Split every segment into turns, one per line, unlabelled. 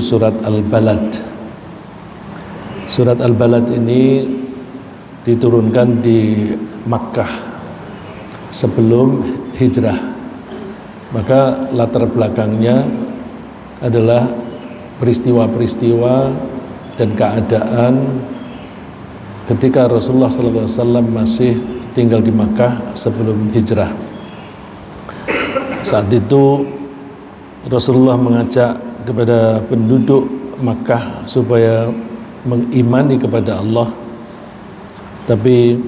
Surat Al-Balad. Surat Al-Balad ini diturunkan di Makkah sebelum hijrah. Maka latar belakangnya adalah peristiwa-peristiwa dan keadaan ketika Rasulullah SAW masih tinggal di Makkah sebelum hijrah. Saat itu Rasulullah mengajak kepada penduduk Makkah supaya mengimani kepada Allah, tapi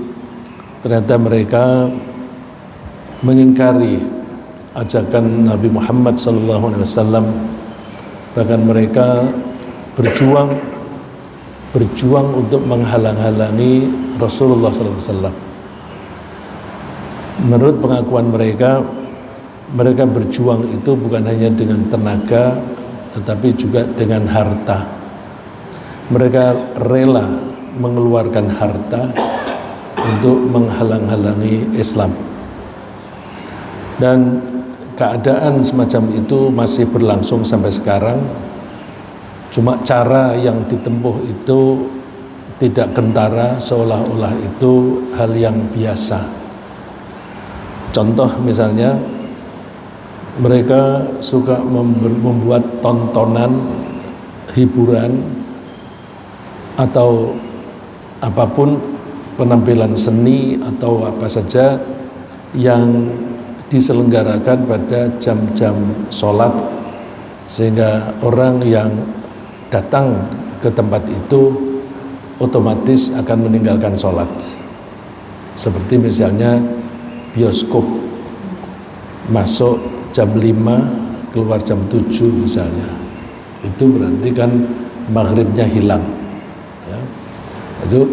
ternyata mereka mengingkari ajakan Nabi Muhammad SAW. Bahkan mereka berjuang untuk menghalang-halangi Rasulullah SAW. Menurut pengakuan mereka berjuang itu bukan hanya dengan tenaga, tetapi juga dengan harta. Mereka rela mengeluarkan harta untuk menghalang-halangi Islam. Dan keadaan semacam itu masih berlangsung sampai sekarang. Cuma cara yang ditempuh itu tidak kentara, seolah-olah itu hal yang biasa. Contoh misalnya, mereka suka membuat tontonan hiburan atau apapun, penampilan seni atau apa saja yang diselenggarakan pada jam-jam sholat, sehingga orang yang datang ke tempat itu otomatis akan meninggalkan sholat. Seperti misalnya bioskop, masuk jam 5, keluar jam 7 misalnya, itu berarti kan maghribnya hilang ya. Itu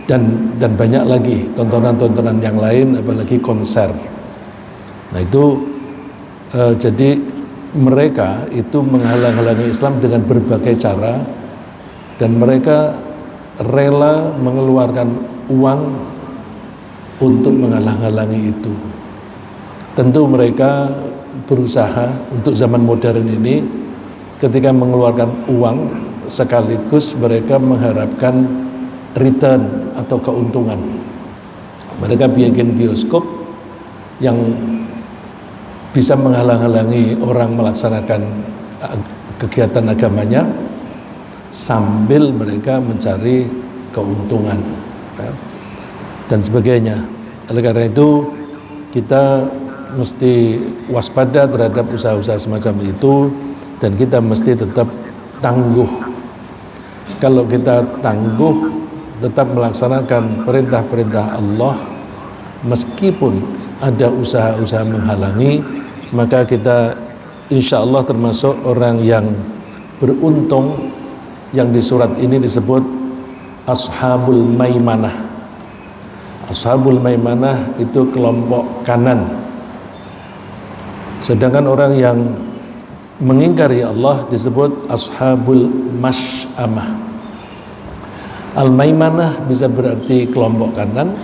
dan banyak lagi tontonan-tontonan yang lain, apalagi konser. Nah itu jadi mereka itu menghalang-halangi Islam dengan berbagai cara, dan mereka rela mengeluarkan uang untuk menghalang-halangi itu. Tentu mereka berusaha untuk zaman modern ini, ketika mengeluarkan uang sekaligus mereka mengharapkan return atau keuntungan. Mereka bikin bioskop yang bisa menghalang-halangi orang melaksanakan kegiatan agamanya sambil mereka mencari keuntungan dan sebagainya. Oleh karena itu kita mesti waspada terhadap usaha-usaha semacam itu, dan kita mesti tetap tangguh. Kalau kita tangguh, tetap melaksanakan perintah-perintah Allah, meskipun ada usaha-usaha menghalangi, maka kita insya Allah termasuk orang yang beruntung, yang di surat ini disebut Ashabul Maimanah. Ashabul Maimanah itu kelompok kanan. Sedangkan orang yang mengingkari Allah disebut Ashabul Mash'amah. Al-Maimanah bisa berarti kelompok kanan,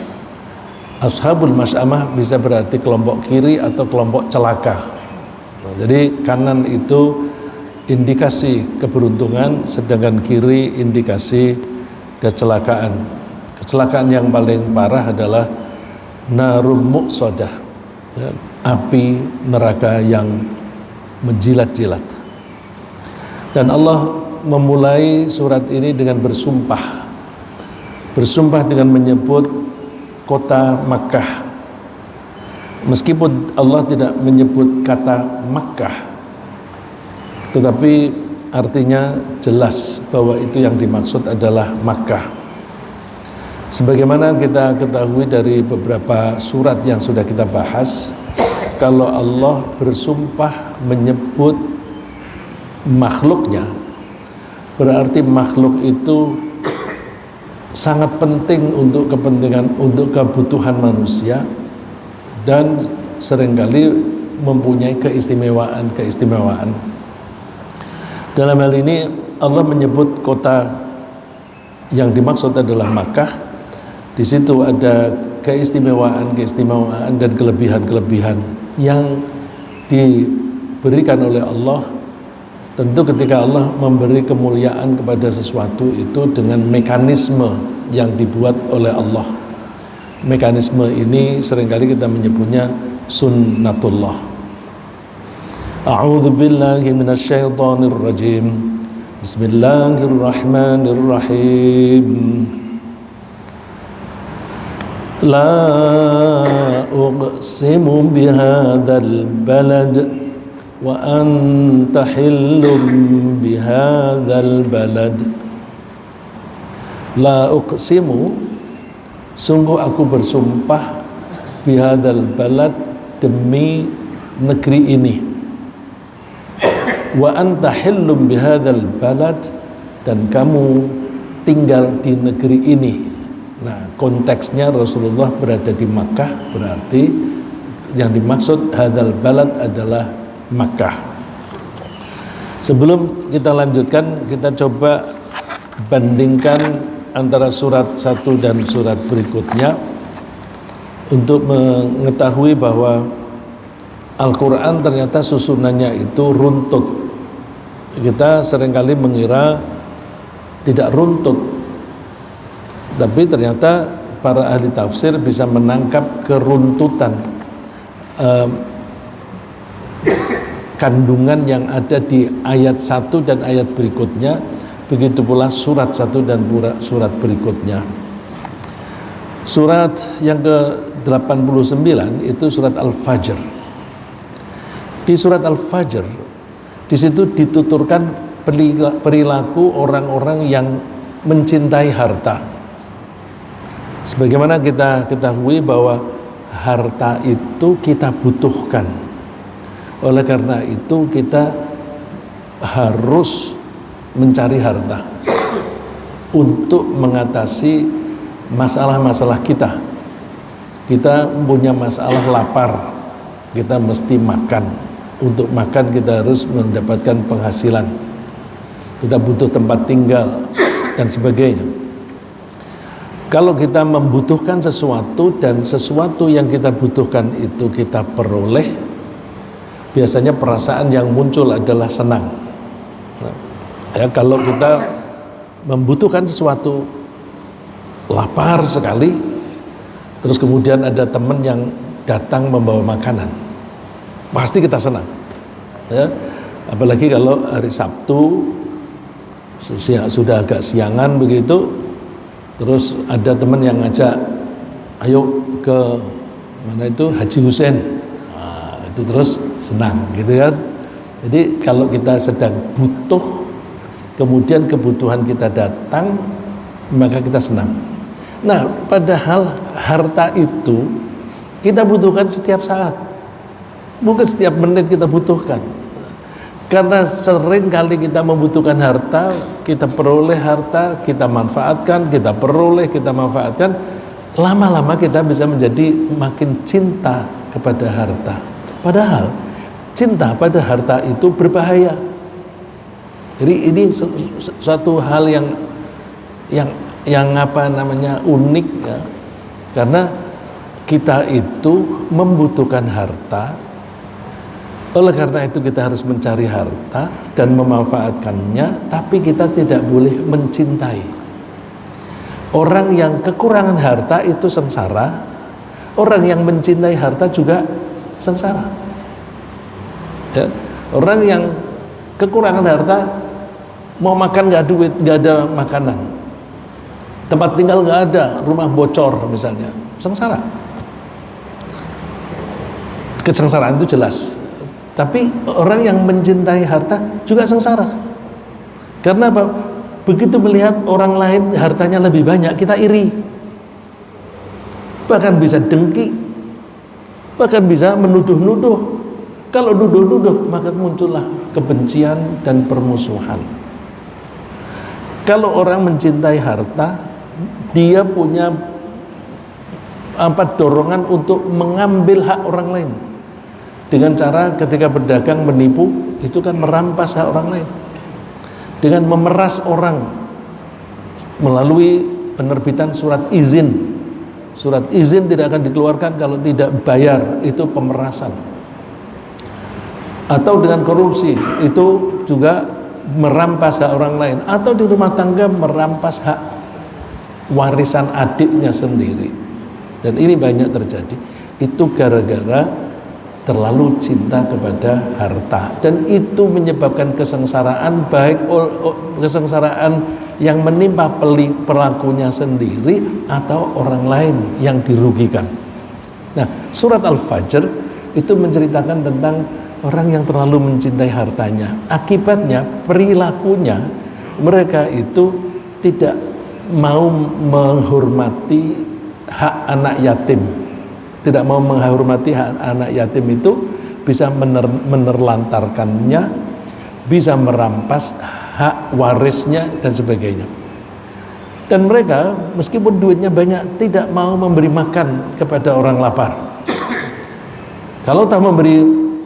Ashabul Mash'amah bisa berarti kelompok kiri atau kelompok celaka. Jadi kanan itu indikasi keberuntungan, sedangkan kiri indikasi kecelakaan. Kecelakaan yang paling parah adalah narum muqsadah, ya, api neraka yang menjilat-jilat. Dan Allah memulai surat ini dengan bersumpah dengan menyebut kota Makkah. Meskipun Allah tidak menyebut kata Makkah, tetapi artinya jelas bahwa itu yang dimaksud adalah Makkah. Sebagaimana kita ketahui dari beberapa surat yang sudah kita bahas, kalau Allah bersumpah menyebut makhluknya, berarti makhluk itu sangat penting untuk kebutuhan manusia, dan seringkali mempunyai keistimewaan. Dalam hal ini Allah menyebut kota yang dimaksud adalah Makkah. Di situ ada keistimewaan dan kelebihan yang diberikan oleh Allah Tentu ketika Allah memberi kemuliaan kepada sesuatu itu dengan mekanisme yang dibuat oleh Allah. Mekanisme ini seringkali kita menyebutnya sunnatullah. A'udzu billahi minasyaitonir rajim. Bismillahirrahmanirrahim. La uqsimu bihadzal balad wa anta hillum bihadzal balad. La uqsimu, sungguh aku bersumpah, bihadzal balad, demi negeri ini, wa anta hillum bihadzal balad, dan kamu tinggal di negeri ini. Nah, konteksnya Rasulullah berada di Makkah, berarti yang dimaksud hadzal balad adalah Makkah. Sebelum kita lanjutkan, kita coba bandingkan antara surat 1 dan surat berikutnya untuk mengetahui bahwa Al-Quran ternyata susunannya itu runtut. Kita seringkali mengira tidak runtut, tapi ternyata para ahli tafsir bisa menangkap keruntutan kandungan yang ada di ayat 1 dan ayat berikutnya, begitu pula surat 1 dan surat berikutnya. Surat yang ke-89 itu surat Al-Fajr. Di surat Al-Fajr, di situ dituturkan perilaku orang-orang yang mencintai harta. Sebagaimana kita ketahui bahwa harta itu kita butuhkan. Oleh karena itu kita harus mencari harta untuk mengatasi masalah-masalah kita. Kita punya masalah lapar, kita mesti makan. Untuk makan kita harus mendapatkan penghasilan. Kita butuh tempat tinggal dan sebagainya. Kalau kita membutuhkan sesuatu dan sesuatu yang kita butuhkan itu kita peroleh, biasanya perasaan yang muncul adalah senang. Ya, kalau kita membutuhkan sesuatu, lapar sekali, terus kemudian ada teman yang datang membawa makanan, pasti kita senang. Ya, apalagi kalau hari Sabtu sudah agak siangan begitu, terus ada teman yang ngajak, ayo ke mana itu Haji Hussein, nah, itu terus senang gitu kan. Jadi kalau kita sedang butuh, kemudian kebutuhan kita datang, maka kita senang. Nah, padahal harta itu kita butuhkan setiap saat, bukan setiap menit kita butuhkan. Karena sering kali kita membutuhkan harta, kita peroleh harta, kita manfaatkan, kita peroleh, kita manfaatkan, lama-lama kita bisa menjadi makin cinta kepada harta. Padahal cinta pada harta itu berbahaya. Jadi ini suatu hal yang apa namanya unik ya. Karena kita itu membutuhkan harta. Oleh karena itu kita harus mencari harta dan memanfaatkannya, tapi kita tidak boleh mencintai. Orang yang kekurangan harta itu sengsara. Orang yang mencintai harta juga sengsara. Ya, orang yang kekurangan harta, mau makan nggak duit, nggak ada makanan, tempat tinggal nggak ada, rumah bocor misalnya, sengsara. Kesengsaraan itu jelas. Tapi orang yang mencintai harta juga sengsara. Karena apa? Begitu melihat orang lain hartanya lebih banyak, kita iri, bahkan bisa dengki, bahkan bisa menuduh-nuduh. Kalau nuduh-nuduh, maka muncullah kebencian dan permusuhan. Kalau orang mencintai harta, dia punya dorongan untuk mengambil hak orang lain. Dengan cara ketika berdagang menipu, itu kan merampas hak orang lain. Dengan memeras orang melalui penerbitan surat izin. Surat izin tidak akan dikeluarkan kalau tidak bayar, itu pemerasan. Atau dengan korupsi, itu juga merampas hak orang lain, atau di rumah tangga merampas hak warisan adiknya sendiri. Dan ini banyak terjadi. Itu gara-gara terlalu cinta kepada harta, dan itu menyebabkan kesengsaraan, baik kesengsaraan yang menimpa pelakunya sendiri atau orang lain yang dirugikan. Nah, surat Al-Fajr itu menceritakan tentang orang yang terlalu mencintai hartanya. Akibatnya, perilakunya, mereka itu tidak mau menghormati hak anak yatim. Tidak mau menghormati hak anak yatim itu bisa menerlantarkannya, bisa merampas hak warisnya dan sebagainya. Dan mereka meskipun duitnya banyak tidak mau memberi makan kepada orang lapar. Kalau tak memberi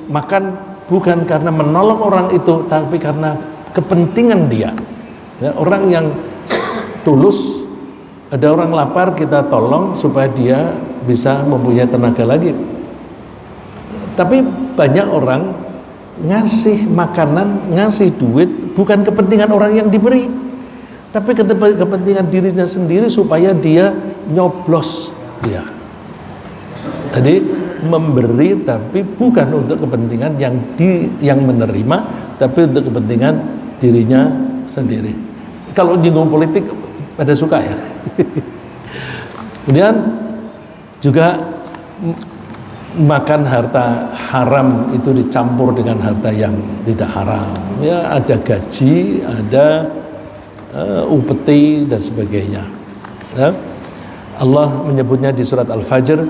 makan bukan karena menolong orang itu, tapi karena kepentingan dia. Ya, orang yang tulus, ada orang lapar kita tolong supaya dia bisa mempunyai tenaga lagi. Tapi banyak orang ngasih makanan, ngasih duit bukan kepentingan orang yang diberi, tapi kepentingan dirinya sendiri supaya dia nyoblos dia. Jadi memberi tapi bukan untuk kepentingan yang menerima, tapi untuk kepentingan dirinya sendiri. Kalau nyinggung politik pada suka ya. Kemudian juga makan harta haram itu dicampur dengan harta yang tidak haram. Ya, ada gaji, ada upeti dan sebagainya. Ya. Allah menyebutnya di surat Al-Fajr,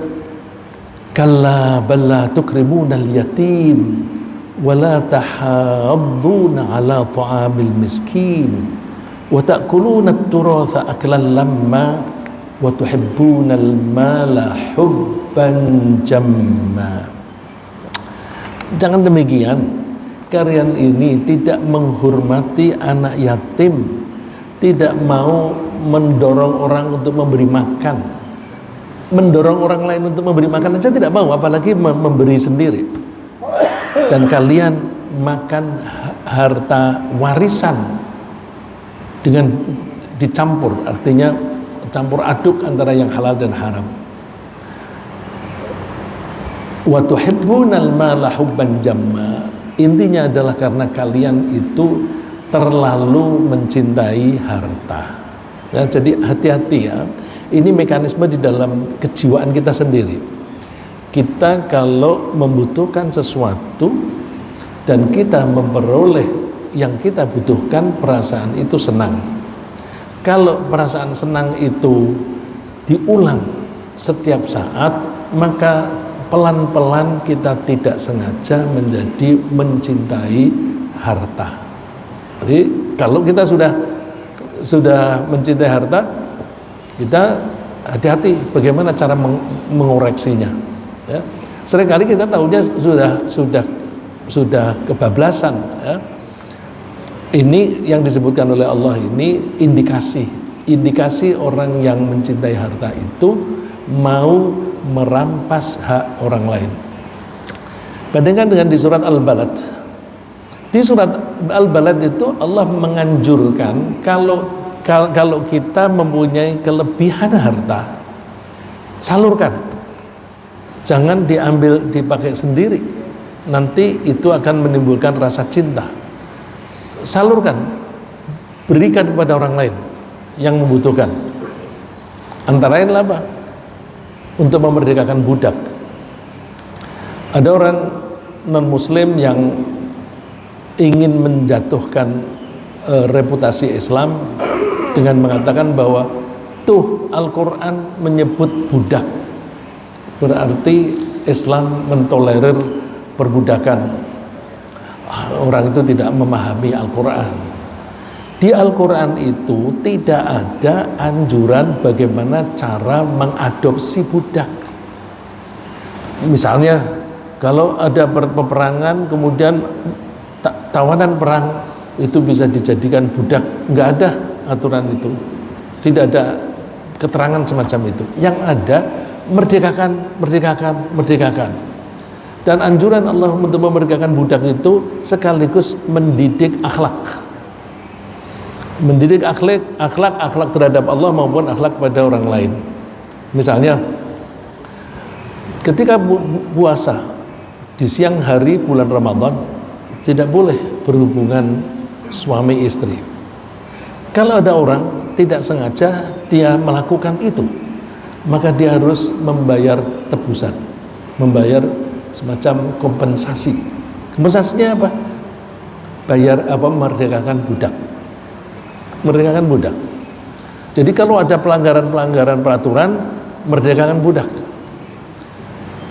kalla balla tukrimunal yatim wala tahadduna ala ta'amil miskin wa ta'kuluna at-turatha aklan lamma wa tuhibbunal mala hubban jamma. Jangan demikian, kalian ini tidak menghormati anak yatim, tidak mau mendorong orang untuk memberi makan, mendorong orang lain untuk memberi makan aja tidak mau, apalagi memberi sendiri. Dan kalian makan harta warisan dengan dicampur, artinya campur aduk antara yang halal dan haram. Wa tuhibbunal mala hubban jamma. Intinya adalah karena kalian itu terlalu mencintai harta. Ya, jadi hati-hati ya. Ini mekanisme di dalam kejiwaan kita sendiri. Kita kalau membutuhkan sesuatu dan kita memperoleh yang kita butuhkan, perasaan itu senang. Kalau perasaan senang itu diulang setiap saat, maka pelan-pelan kita tidak sengaja menjadi mencintai harta. Jadi kalau kita sudah mencintai harta, kita hati-hati bagaimana cara mengoreksinya. Ya. Seringkali kita tahunya sudah kebablasan. Ya. Ini yang disebutkan oleh Allah ini indikasi orang yang mencintai harta itu mau merampas hak orang lain. Bandingkan dengan di surat Al-Balad. Di surat Al-Balad itu Allah menganjurkan kalau kita mempunyai kelebihan harta, salurkan. Jangan dipakai sendiri. Nanti itu akan menimbulkan rasa cinta. Salurkan, berikan kepada orang lain yang membutuhkan. Antara lain apa? Untuk memerdekakan budak. Ada orang non-muslim yang ingin menjatuhkan reputasi Islam dengan mengatakan bahwa tuh Al-Quran menyebut budak, berarti Islam mentolerir perbudakan. Orang itu tidak memahami Al-Quran. Di Al-Quran itu tidak ada anjuran bagaimana cara mengadopsi budak. Misalnya kalau ada peperangan kemudian tawanan perang itu bisa dijadikan budak, nggak ada aturan itu, tidak ada keterangan semacam itu. Yang ada merdekakan. Dan anjuran Allah untuk memerdekakan budak itu sekaligus mendidik akhlak. Mendidik akhlak terhadap Allah maupun akhlak pada orang lain. Misalnya ketika puasa di siang hari bulan Ramadan tidak boleh berhubungan suami istri. Kalau ada orang tidak sengaja dia melakukan itu, maka dia harus membayar tebusan, membayar semacam kompensasi. Kompensasinya apa? Merdekakan budak. Merdekakan budak. Jadi kalau ada pelanggaran peraturan, merdekakan budak.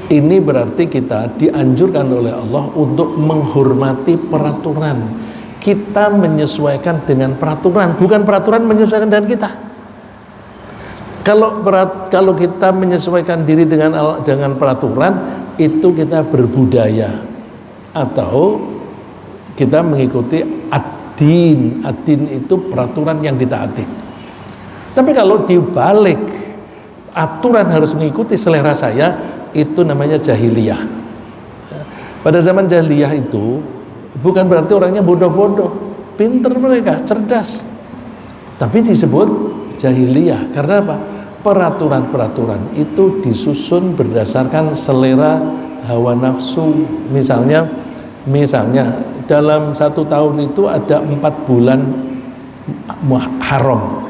Ini berarti kita dianjurkan oleh Allah untuk menghormati peraturan. Kita menyesuaikan dengan peraturan, bukan peraturan menyesuaikan dengan kita. Kalau kita menyesuaikan diri dengan peraturan, itu kita berbudaya atau kita mengikuti ad-din. Ad-din itu peraturan yang ditaati. Tapi kalau dibalik, aturan harus mengikuti selera saya, itu namanya jahiliyah. Pada zaman jahiliyah itu bukan berarti orangnya bodoh-bodoh, pinter mereka, cerdas, tapi disebut jahiliyah karena apa? Peraturan-peraturan itu disusun berdasarkan selera hawa nafsu. Misalnya dalam 1 tahun itu ada 4 bulan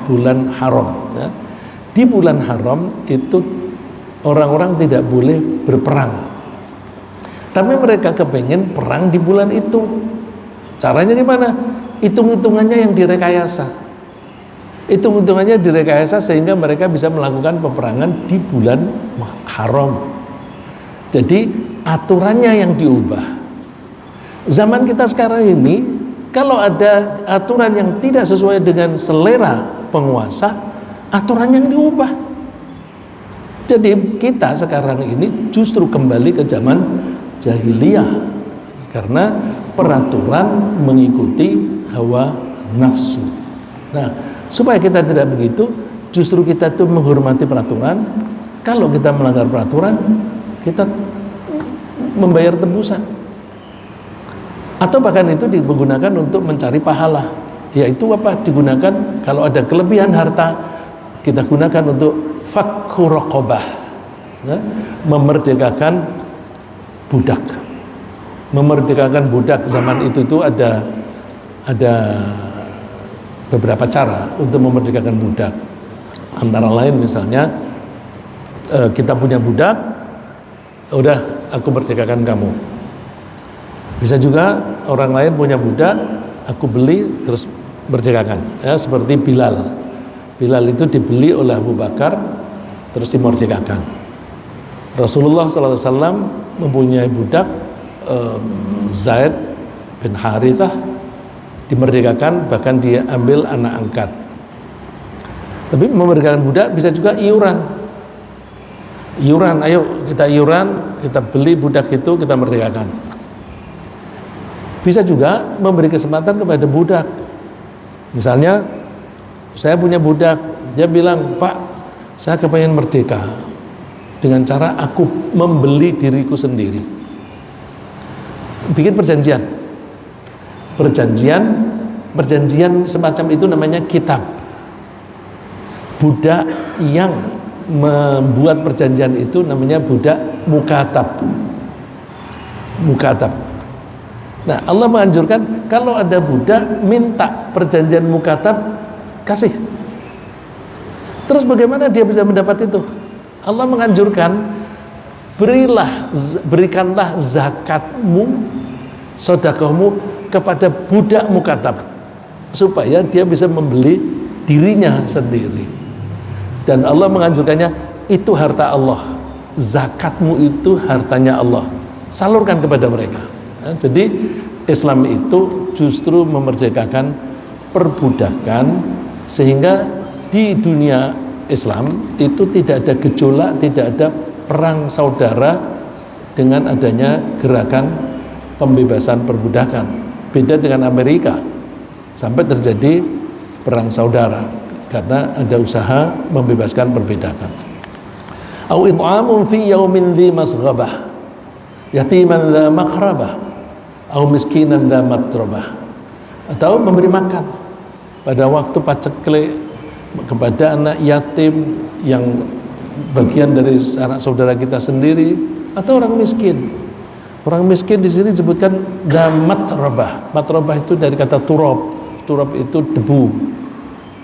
bulan haram ya. Di bulan haram itu orang-orang tidak boleh berperang, tapi mereka kepengen perang di bulan itu. Caranya gimana? Hitung-hitungannya yang direkayasa. Hitung-hitungannya direkayasa sehingga mereka bisa melakukan peperangan di bulan haram. Jadi aturannya yang diubah. Zaman kita sekarang ini, kalau ada aturan yang tidak sesuai dengan selera penguasa, aturan yang diubah. Jadi kita sekarang ini justru kembali ke zaman jahiliyah karena peraturan mengikuti hawa nafsu. Nah, supaya kita tidak begitu, justru kita itu menghormati peraturan. Kalau kita melanggar peraturan, kita membayar tebusan. Atau bahkan itu digunakan untuk mencari pahala. Yaitu apa? Digunakan kalau ada kelebihan harta, kita gunakan untuk fakku raqabah, ya, memerdekakan budak. Memerdekakan budak zaman itu ada beberapa cara untuk memerdekakan budak. Antara lain misalnya kita punya budak, udah aku merdekakan kamu. Bisa juga orang lain punya budak, aku beli terus merdekakan. Ya, seperti Bilal. Bilal itu dibeli oleh Abu Bakar terus dimerdekakan. Rasulullah SAW mempunyai budak Zaid bin Harithah, dimerdekakan, bahkan dia ambil anak angkat. Tapi memerdekakan budak bisa juga iuran. Ayo kita iuran, kita beli budak itu, kita merdekakan. Bisa juga memberi kesempatan kepada budak. Misalnya saya punya budak, dia bilang, Pak, saya kepengen merdeka dengan cara aku membeli diriku sendiri. Bikin perjanjian semacam itu namanya kitab. Budak yang membuat perjanjian itu namanya budak mukatab. Nah, Allah menganjurkan kalau ada budak minta perjanjian mukatab, kasih. Terus bagaimana dia bisa mendapat itu? Allah menganjurkan, berikanlah zakatmu, sedekahmu kepada budak mukatab supaya dia bisa membeli dirinya sendiri. Dan Allah menganjurkannya, itu harta Allah, zakatmu itu hartanya Allah, salurkan kepada mereka. Jadi Islam itu justru memerdekakan perbudakan sehingga di dunia Islam itu tidak ada gejolak, tidak ada perang saudara dengan adanya gerakan pembebasan perbudakan. Beda dengan Amerika, sampai terjadi perang saudara karena ada usaha membebaskan perbudakan. Au it'amun fi yaumin dzi masghabah. yatiman dza maqrabah atau miskinan dza matrabah, atau memberi makan pada waktu paceklik kepada anak yatim yang bagian dari anak saudara kita sendiri, atau orang miskin. Orang miskin di sini disebutkan matrabah. Matrabah itu dari kata turab. Turab itu debu.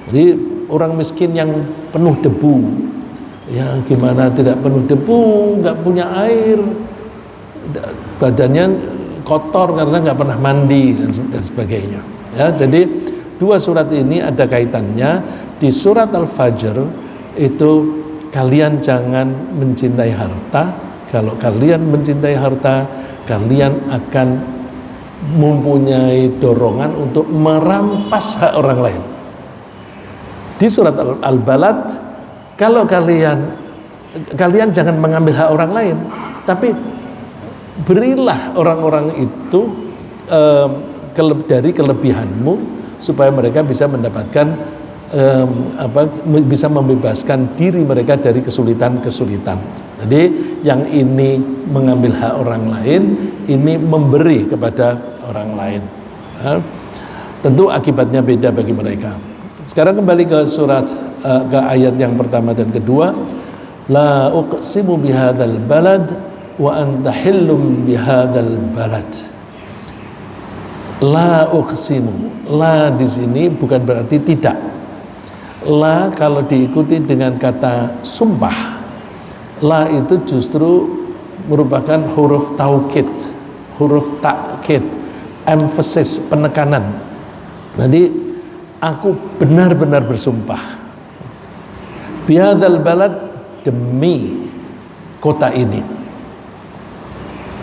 Jadi orang miskin yang penuh debu. Ya gimana tidak penuh debu, nggak punya air, badannya kotor karena nggak pernah mandi dan sebagainya. Ya, jadi dua surat ini ada kaitannya. Di surat Al-Fajr itu kalian jangan mencintai harta. Kalau kalian mencintai harta, kalian akan mempunyai dorongan untuk merampas hak orang lain. Di surat Al-Balad, kalau kalian jangan mengambil hak orang lain, tapi berilah orang-orang itu dari kelebihanmu supaya mereka bisa mendapatkan bisa membebaskan diri mereka dari kesulitan-kesulitan. Jadi yang ini mengambil hak orang lain, ini memberi kepada orang lain. Tentu akibatnya beda bagi mereka. Sekarang kembali ke surat, ke ayat yang pertama dan kedua. La uqsimu bihadzal balad wa anta hillum bihadzal balad. La uqsimu. La di sini bukan berarti tidak. La kalau diikuti dengan kata sumpah, la itu justru merupakan huruf taukid, huruf takkid, emphasis, penekanan. Jadi aku benar-benar bersumpah bihadzal balad, demi kota ini.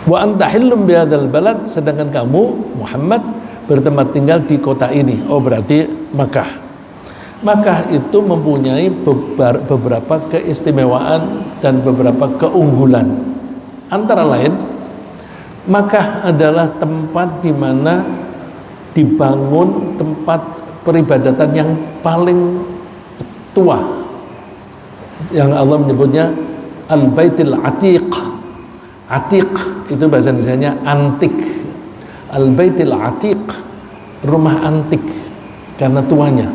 Wa anta hillum bihadzal balad, sedangkan kamu Muhammad bertempat tinggal di kota ini. Oh berarti Makkah. Makkah itu mempunyai beberapa keistimewaan dan beberapa keunggulan. Antara lain, Makkah adalah tempat di mana dibangun tempat peribadatan yang paling tua, yang Allah menyebutnya Al-Baitil Atiq. Atiq itu bahasa Indonesianya antik. Al-Baitil Atiq, rumah antik karena tuanya.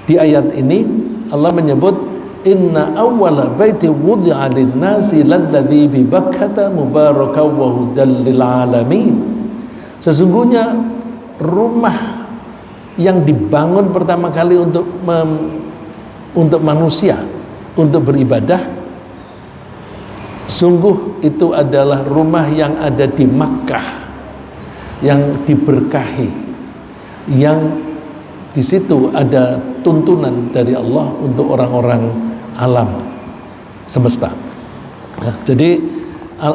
Di ayat ini Allah menyebut inna awwala baiti wudi'a lin-nasi lalladzi bi Bakkah mubarakan wa hudal lil alamin. Sesungguhnya rumah yang dibangun pertama kali untuk manusia untuk beribadah, sungguh itu adalah rumah yang ada di Makkah, yang diberkahi, yang di situ ada tuntunan dari Allah untuk orang-orang alam semesta. Nah, jadi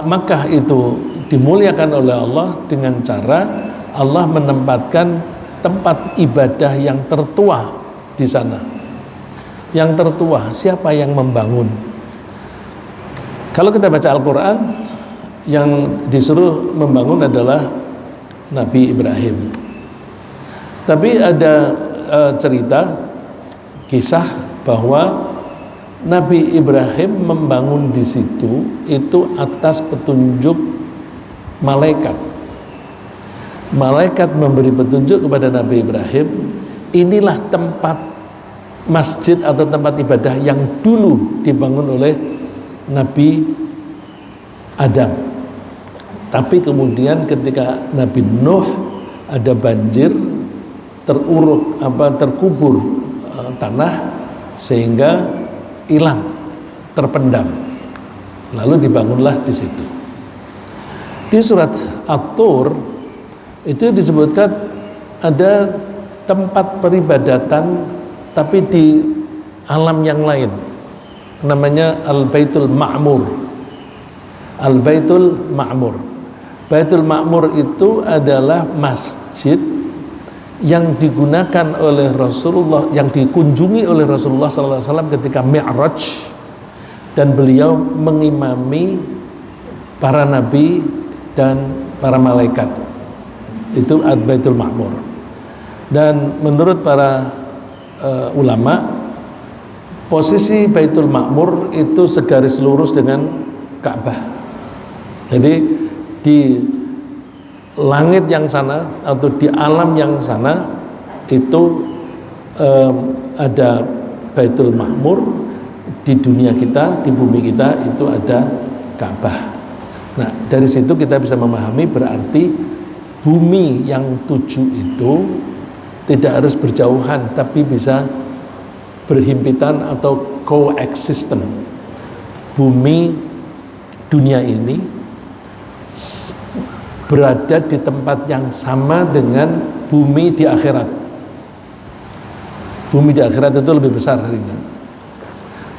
Makkah itu dimuliakan oleh Allah dengan cara Allah menempatkan tempat ibadah yang tertua di sana. Yang tertua, siapa yang membangun? Kalau kita baca Al-Quran, yang disuruh membangun adalah Nabi Ibrahim. Tapi ada cerita, kisah bahwa Nabi Ibrahim membangun di situ itu atas petunjuk malaikat. Malaikat memberi petunjuk kepada Nabi Ibrahim, inilah tempat masjid atau tempat ibadah yang dulu dibangun oleh Nabi Adam. Tapi kemudian ketika Nabi Nuh ada banjir, terkubur tanah sehingga hilang, terpendam. Lalu dibangunlah di situ. Di surat At-Tur itu disebutkan ada tempat peribadatan tapi di alam yang lain. Namanya Al-Baitul Ma'mur. Al-Baitul Ma'mur. Baitul Ma'mur itu adalah masjid yang digunakan oleh Rasulullah, yang dikunjungi oleh Rasulullah SAW ketika Mi'raj, dan beliau mengimami para nabi dan para malaikat. Itu Al-Baitul Ma'mur. Dan menurut para ulama, posisi Baitul Ma'mur itu segaris lurus dengan Ka'bah. Jadi di langit yang sana atau di alam yang sana itu ada Baitul Ma'mur, di dunia kita, di bumi kita itu ada Ka'bah. Nah, dari situ kita bisa memahami berarti bumi yang 7 itu tidak harus berjauhan, tapi bisa berhimpitan atau coexistent. Bumi dunia ini berada di tempat yang sama dengan bumi di akhirat. Bumi di akhirat itu lebih besar harinya.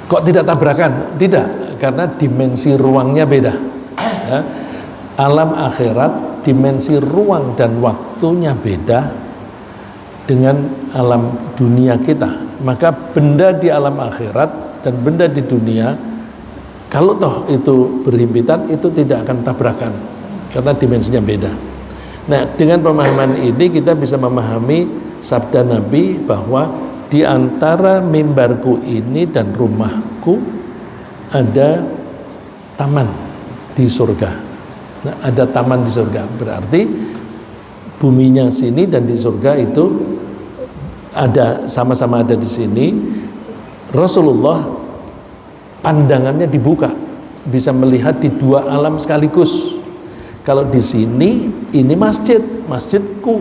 Kok tidak tabrakan? Tidak, karena dimensi ruangnya beda. Ya. Alam akhirat dimensi ruang dan waktunya beda dengan alam dunia kita. Maka benda di alam akhirat dan benda di dunia, kalau toh itu berhimpitan, itu tidak akan tabrakan karena dimensinya beda. Nah, dengan pemahaman ini kita bisa memahami sabda Nabi bahwa di antara mimbarku ini dan rumahku ada taman di surga. Nah, ada taman di surga, berarti buminya sini dan di surga itu ada, sama-sama ada di sini. Rasulullah pandangannya dibuka, bisa melihat di dua alam sekaligus. Kalau di sini ini masjid, masjidku,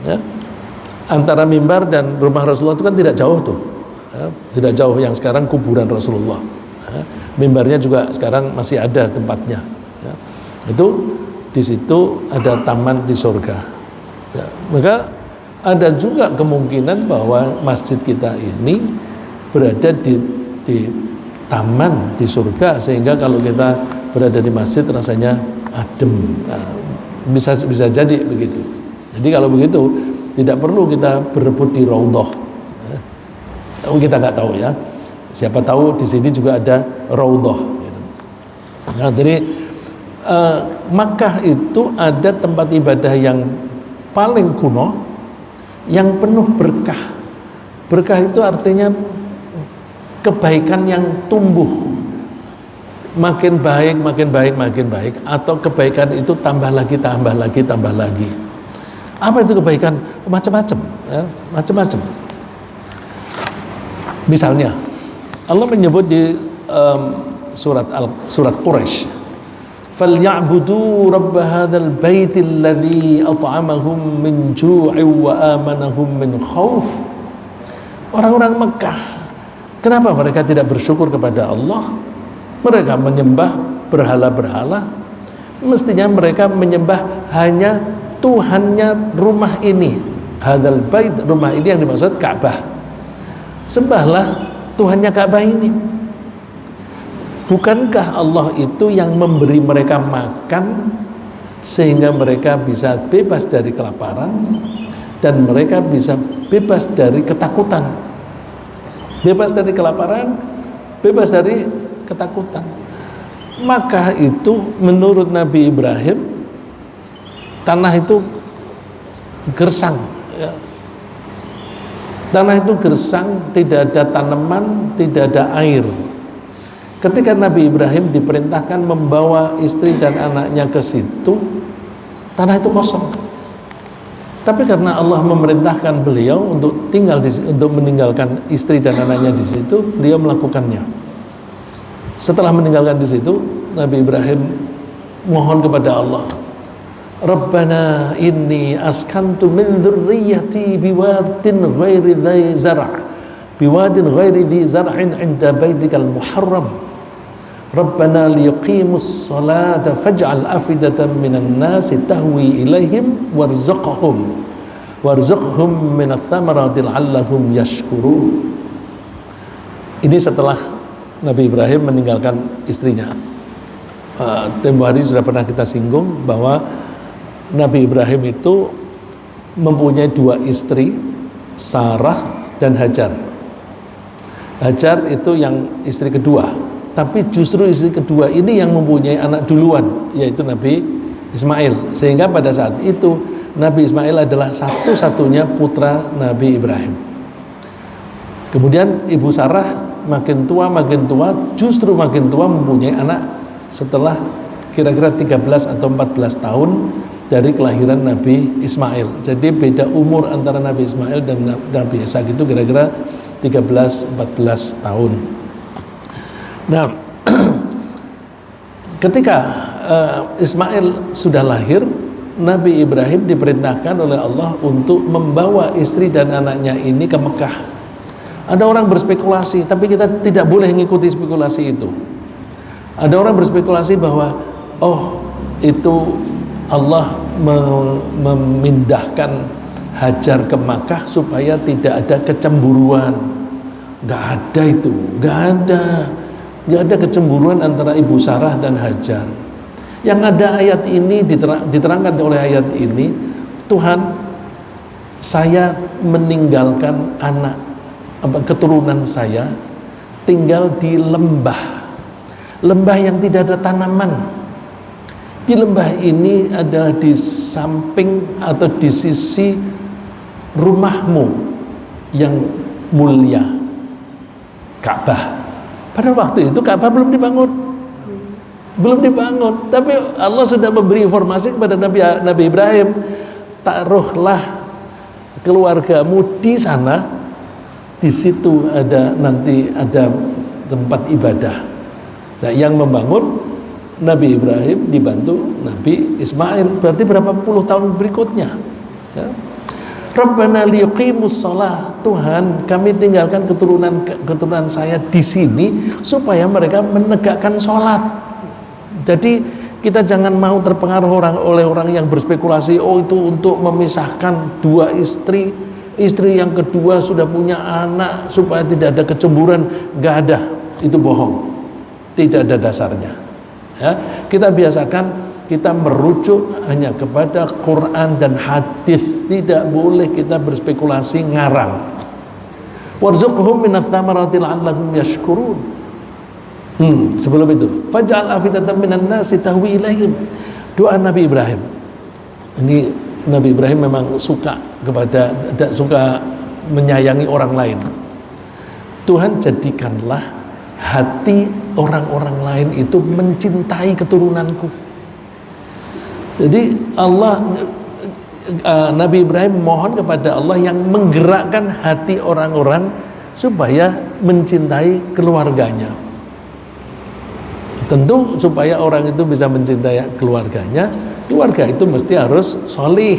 ya. Antara mimbar dan rumah Rasulullah itu kan tidak jauh tuh, ya. Tidak jauh yang sekarang kuburan Rasulullah. Ya. Mimbarnya juga sekarang masih ada tempatnya. Ya. Itu di situ ada taman di surga. Ya. Maka ada juga kemungkinan bahwa masjid kita ini berada di taman di surga, sehingga kalau kita berada di masjid rasanya adem. Nah, bisa jadi begitu. Jadi kalau begitu tidak perlu kita berebut di raudhah. Kita nggak tahu ya. Siapa tahu di sini juga ada raudhah. Nah, jadi Makkah itu ada tempat ibadah yang paling kuno, yang penuh berkah. Berkah itu artinya kebaikan yang tumbuh, makin baik, makin baik, makin baik, atau kebaikan itu tambah lagi, tambah lagi, tambah lagi. Apa itu kebaikan? Macam-macam, ya, macam-macam. Misalnya, Allah menyebut di surat Quraisy, "Falyabudu rabb hadzal baitil ladzi at'amahum min ju'in wa amanahum min khauf." Orang-orang Mekah, kenapa mereka tidak bersyukur kepada Allah? Mereka menyembah berhala-berhala. Mestinya mereka menyembah hanya Tuhannya rumah ini. Hadzal bait, rumah ini yang dimaksud Ka'bah. Sembahlah Tuhannya Ka'bah ini. Bukankah Allah itu yang memberi mereka makan sehingga mereka bisa bebas dari kelaparan dan mereka bisa bebas dari ketakutan? Bebas dari kelaparan, bebas dari ketakutan. Maka itu menurut Nabi Ibrahim, tanah itu gersang, ya. Tanah itu gersang, tidak ada tanaman, tidak ada air. Ketika Nabi Ibrahim diperintahkan membawa istri dan anaknya ke situ, tanah itu kosong. Tapi karena Allah memerintahkan beliau untuk tinggal untuk meninggalkan istri dan anaknya di situ, beliau melakukannya. Setelah meninggalkan di situ, Nabi Ibrahim mohon kepada Allah, Rabbana inni askantu min dzurriyyati biwadin ghairi dzi zar' biwadin ghairi dzi zar'in 'inda baitikal muharram Rabbana liyuqimus salata faj'al afidatan minan nasi tahwi ilaihim warzuqhum minats thamarati la'allahum yashkurun. Ini setelah Nabi Ibrahim meninggalkan istrinya. Tempo hari sudah pernah kita singgung bahwa Nabi Ibrahim itu mempunyai dua istri, Sarah dan Hajar. Hajar itu yang istri kedua, tapi justru istri kedua ini yang mempunyai anak duluan, yaitu Nabi Ismail. Sehingga pada saat itu Nabi Ismail adalah satu-satunya putra Nabi Ibrahim. Kemudian ibu Sarah makin tua, justru makin tua mempunyai anak setelah kira-kira 13 atau 14 tahun dari kelahiran Nabi Ismail. Jadi beda umur antara Nabi Ismail dan Nabi Ishak itu kira-kira 13-14 tahun. Nah, ketika Ismail sudah lahir, Nabi Ibrahim diperintahkan oleh Allah untuk membawa istri dan anaknya ini ke Mekah. Ada orang berspekulasi, tapi kita tidak boleh mengikuti spekulasi itu. Ada orang berspekulasi bahwa itu Allah memindahkan Hajar ke Makkah supaya tidak ada kecemburuan. Nggak ada itu, nggak ada kecemburuan antara Ibu Sarah dan Hajar. Yang ada ayat ini diterangkan oleh ayat ini, Tuhan, saya meninggalkan keturunan saya tinggal di lembah yang tidak ada tanaman. Di lembah ini adalah di samping atau di sisi rumahmu yang mulia, Ka'bah. Pada waktu itu Ka'bah belum dibangun, tapi Allah sudah memberi informasi kepada Nabi Ibrahim, taruhlah keluargamu di sana, di situ nanti ada tempat ibadah. Nah, yang membangun Nabi Ibrahim dibantu Nabi Ismail, berarti berapa puluh tahun berikutnya. Ya. Rabbana liyuqimus shalah, Tuhan, kami tinggalkan keturunan saya di sini supaya mereka menegakkan sholat. Jadi kita jangan mau terpengaruh oleh orang yang berspekulasi, itu untuk memisahkan dua istri yang kedua sudah punya anak supaya tidak ada kecemburuan. Nggak ada, itu bohong, tidak ada dasarnya. Ya, kita biasakan kita merujuk hanya kepada Quran dan hadis, tidak boleh kita berspekulasi ngarang. Warzuqhum minats thamarati la'allahum yashkurun. Sebelum itu, faj'al afidatan minan nasi tahwi ilaihim. Doa Nabi Ibrahim. Ini Nabi Ibrahim memang suka menyayangi orang lain. Tuhan, jadikanlah hati orang-orang lain itu mencintai keturunanku. Jadi Nabi Ibrahim mohon kepada Allah yang menggerakkan hati orang-orang supaya mencintai keluarganya. Tentu supaya orang itu bisa mencintai keluarganya, keluarga itu mesti harus solih.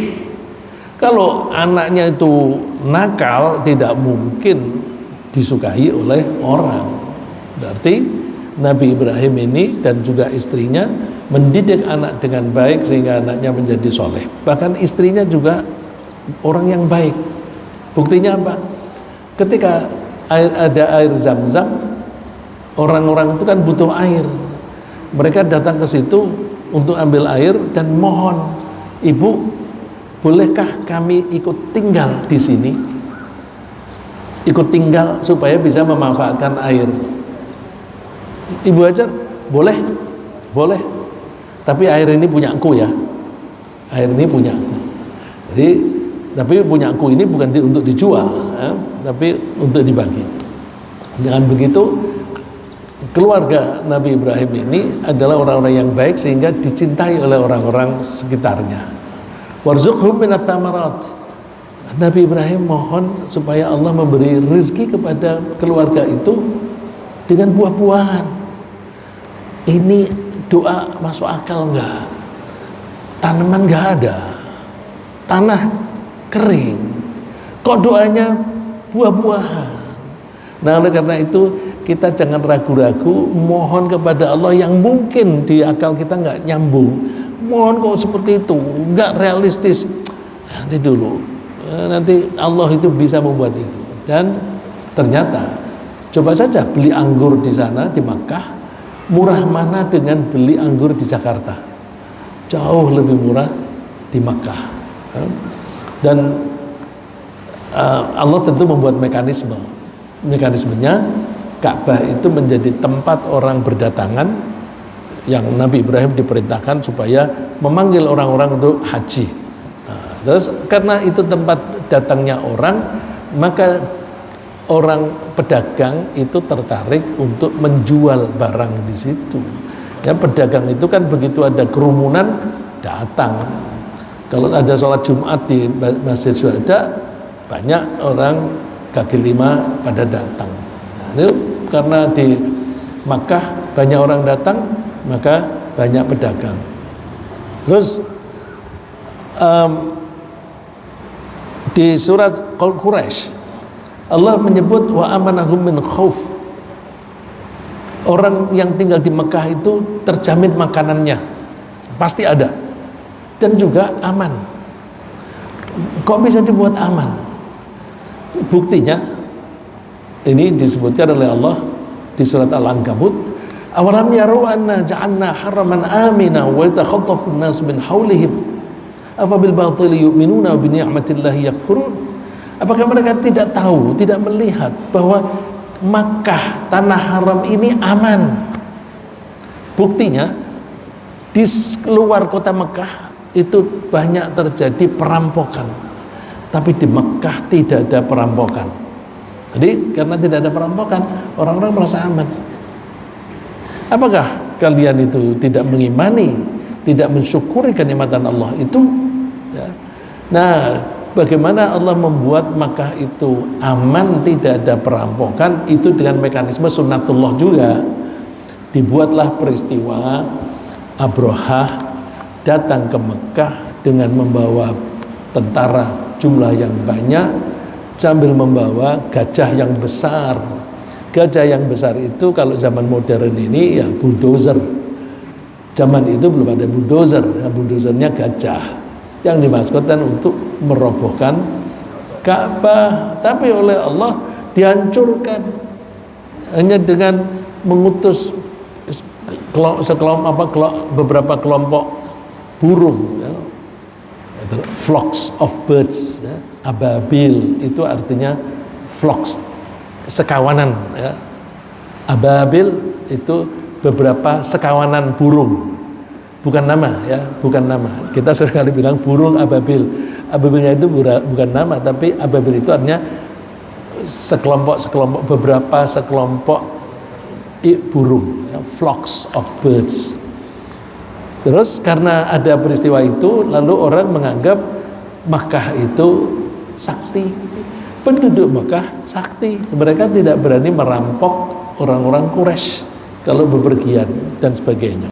Kalau anaknya itu nakal, tidak mungkin disukai oleh orang. Berarti Nabi Ibrahim ini dan juga istrinya mendidik anak dengan baik sehingga anaknya menjadi soleh. Bahkan istrinya juga orang yang baik. Buktinya apa? Ketika ada air Zam-Zam, orang-orang itu kan butuh air. Mereka datang ke situ untuk ambil air dan mohon, Ibu, bolehkah kami ikut tinggal di sini? Ikut tinggal supaya bisa memanfaatkan air. Ibu Hajar, boleh. Tapi air ini punya aku ya. Air ini punya aku. Jadi, tapi punya aku ini bukan untuk dijual, ya, tapi untuk dibagi. Dengan begitu, keluarga Nabi Ibrahim ini adalah orang-orang yang baik sehingga dicintai oleh orang-orang sekitarnya. Warzuqhum minats tsamarat. Nabi Ibrahim mohon supaya Allah memberi rezeki kepada keluarga itu dengan buah-buahan. Ini doa masuk akal enggak? Tanaman enggak ada, tanah kering, kok doanya buah-buahan? Nah, oleh karena itu kita jangan ragu-ragu mohon kepada Allah yang mungkin di akal kita nggak nyambung. Mohon kok seperti itu, nggak realistis. Nanti dulu, nanti Allah itu bisa membuat itu. Dan ternyata, coba saja beli anggur di sana di Makkah, murah mana dengan beli anggur di Jakarta? Jauh lebih murah di Makkah. Dan Allah tentu membuat mekanismenya. Ka'bah itu menjadi tempat orang berdatangan yang Nabi Ibrahim diperintahkan supaya memanggil orang-orang untuk haji. Terus karena itu tempat datangnya orang, maka orang pedagang itu tertarik untuk menjual barang di situ. Ya, pedagang itu kan begitu ada kerumunan datang. Kalau ada sholat Jumat di Masjid Syuhada, banyak orang kaki lima pada datang. Nah, itu karena di Makkah banyak orang datang, maka banyak pedagang. Terus di surat Quraisy Allah menyebut wa amanahum min khauf. Orang yang tinggal di Mekah itu terjamin makanannya, pasti ada, dan juga aman. Kok bisa dibuat aman? Buktinya ini disebutkan oleh Allah di surat Al-Ankabut, awalam yaru anna ja'alna haraman amina wa yatakhattafu an-nas min haulihim afa bil batili yu'minuna wa bi ni'matillahi yakfurun. Apakah mereka tidak tahu, tidak melihat bahwa Makkah, tanah haram ini aman? Buktinya di luar kota Mekah itu banyak terjadi perampokan, tapi di Mekah tidak ada perampokan. Jadi karena tidak ada perampokan, orang-orang merasa aman. Apakah kalian itu tidak mengimani, tidak mensyukuri kenikmatan Allah itu? Ya. Nah, bagaimana Allah membuat Makkah itu aman, tidak ada perampokan, itu dengan mekanisme sunnatullah juga. Dibuatlah peristiwa Abrahah datang ke Mekah dengan membawa tentara jumlah yang banyak, sambil membawa gajah yang besar. Gajah yang besar itu kalau zaman modern ini ya bulldozer. Zaman itu belum ada bulldozer, ya, bulldozernya gajah yang dimaksudkan untuk merobohkan Ka'bah, tapi oleh Allah dihancurkan hanya dengan mengutus beberapa kelompok burung, ya. Flocks of birds, ya. Ababil itu artinya flocks, sekawanan, ya. Ababil itu beberapa sekawanan burung, bukan nama, ya, bukan nama. Kita seringkali bilang burung ababil. Ababilnya itu bukan nama, tapi ababil itu artinya beberapa sekelompok burung, ya, flocks of birds. Terus karena ada peristiwa itu, lalu orang menganggap Makkah itu sakti. Penduduk Makkah sakti. Mereka tidak berani merampok orang-orang Quraisy kalau bepergian dan sebagainya.